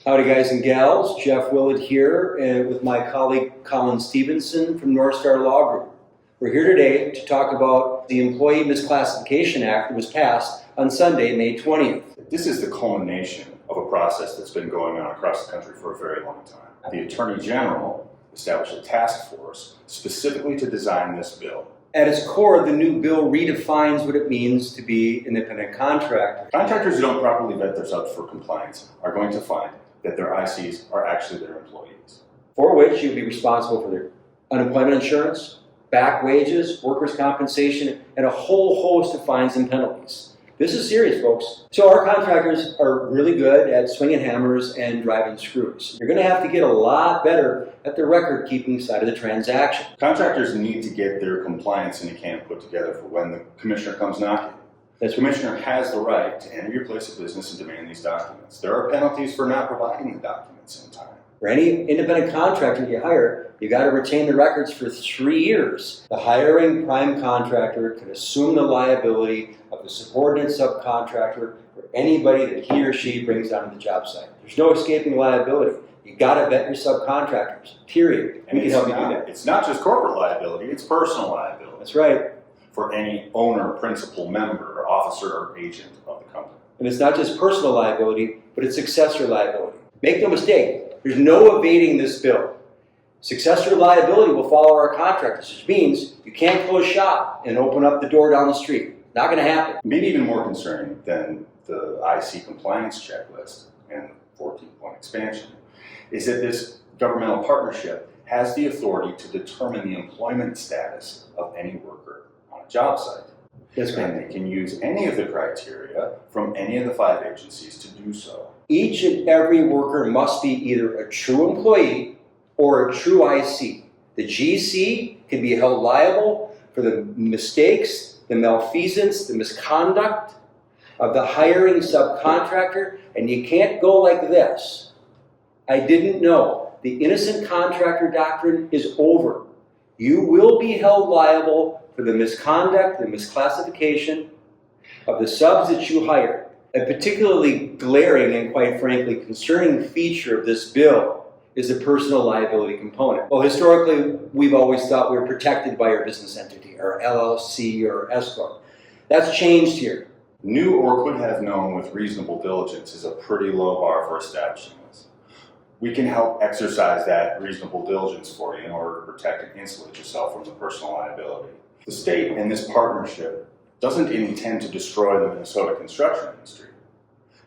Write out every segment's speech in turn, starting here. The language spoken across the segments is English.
Howdy guys and gals, Jeff Willett here with my colleague Colin Stevenson from North Star Law Group. We're here today to talk about the Employee Misclassification Act that was passed on Sunday, May 20th. This is the culmination of a process that's been going on across the country for a very long time. The Attorney General established a task force specifically to design this bill. At its core, the new bill redefines what it means to be an independent contractor. Contractors who don't properly vet their subs for compliance are going to find that their ICs are actually their employees. For which you'll be responsible for their unemployment insurance, back wages, workers' compensation, and a whole host of fines and penalties. This is serious, folks. So our contractors are really good at swinging hammers and driving screws. You're going to have to get a lot better at the record-keeping side of the transaction. Contractors need to get their compliance in a can put together for when the commissioner comes knocking. The commissioner has the right to enter your place of business and demand these documents. There are penalties for not providing the documents in time. For any independent contractor you hire, you got to retain the records for 3 years. The hiring prime contractor can assume the liability of the subordinate subcontractor for anybody that he or she brings onto the job site. There's no escaping liability. You got to vet your subcontractors, period. And we can help you do that. It's not just corporate liability, it's personal liability. That's right. For any owner, principal, member, officer, or agent of the company. And it's not just personal liability, but it's successor liability. Make no mistake, there's no evading this bill. Successor liability will follow our contractors, which means you can't close shop and open up the door down the street. Not going to happen. Maybe even more concerning than the IC compliance checklist and the 14-point expansion is that this governmental partnership has the authority to determine the employment status of any worker on a job site. That's correct. And they can use any of the criteria from any of the 5 agencies to do so. Each and every worker must be either a true employee or a true IC. The GC can be held liable for the mistakes, the malfeasance, the misconduct of the hiring subcontractor, and you can't go like this. I didn't know. The innocent contractor doctrine is over. You will be held liable for the misconduct, the misclassification of the subs that you hire. A particularly glaring and, quite frankly, concerning feature of this bill is the personal liability component. Well, historically, we've always thought we were protected by our business entity, our LLC or S Corp. That's changed here. Knew or could have known with reasonable diligence is a pretty low bar for establishing this. We can help exercise that reasonable diligence for you in order to protect and insulate yourself from the personal liability. The state in this partnership doesn't intend to destroy the Minnesota construction industry.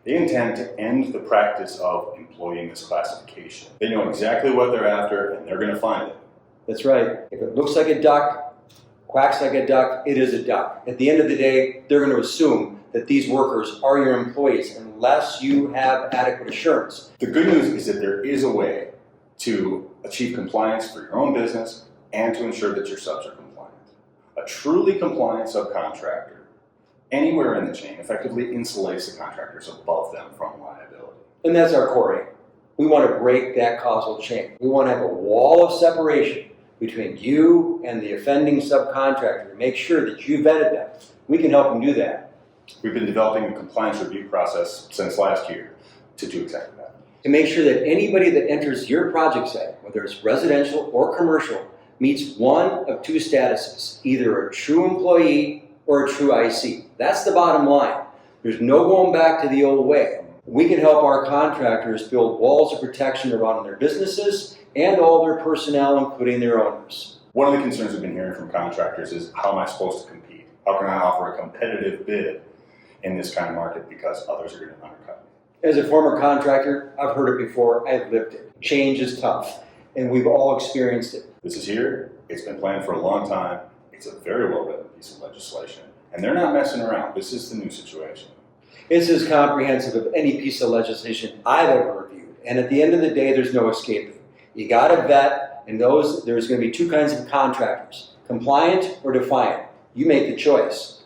They intend to end the practice of employee misclassification. They know exactly what they're after, and they're going to find it. That's right. If it looks like a duck, quacks like a duck, it is a duck. At the end of the day, they're going to assume that these workers are your employees unless you have adequate assurance. The good news is that there is a way to achieve compliance for your own business and to ensure that your subs are compliant. A truly compliant subcontractor anywhere in the chain effectively insulates the contractors above them from liability. And that's our core aim. We want to break that causal chain. We want to have a wall of separation between you and the offending subcontractor to make sure that you vetted them. We can help them do that. We've been developing a compliance review process since last year to do exactly that. To make sure that anybody that enters your project site, whether it's residential or commercial, meets one of 2 statuses, either a true employee or a true IC. That's the bottom line. There's no going back to the old way. We can help our contractors build walls of protection around their businesses and all their personnel, including their owners. One of the concerns we've been hearing from contractors is, how am I supposed to compete? How can I offer a competitive bid in this kind of market because others are going to undercut me? As a former contractor, I've heard it before, I've lived it. Change is tough, and we've all experienced it. This is here, it's been planned for a long time, it's a very well-written piece of legislation, and they're not messing around. This is the new situation. It's as comprehensive of any piece of legislation I've ever reviewed, and at the end of the day, there's no escaping. You got to vet, and there's going to be 2 kinds of contractors, compliant or defiant. You make the choice.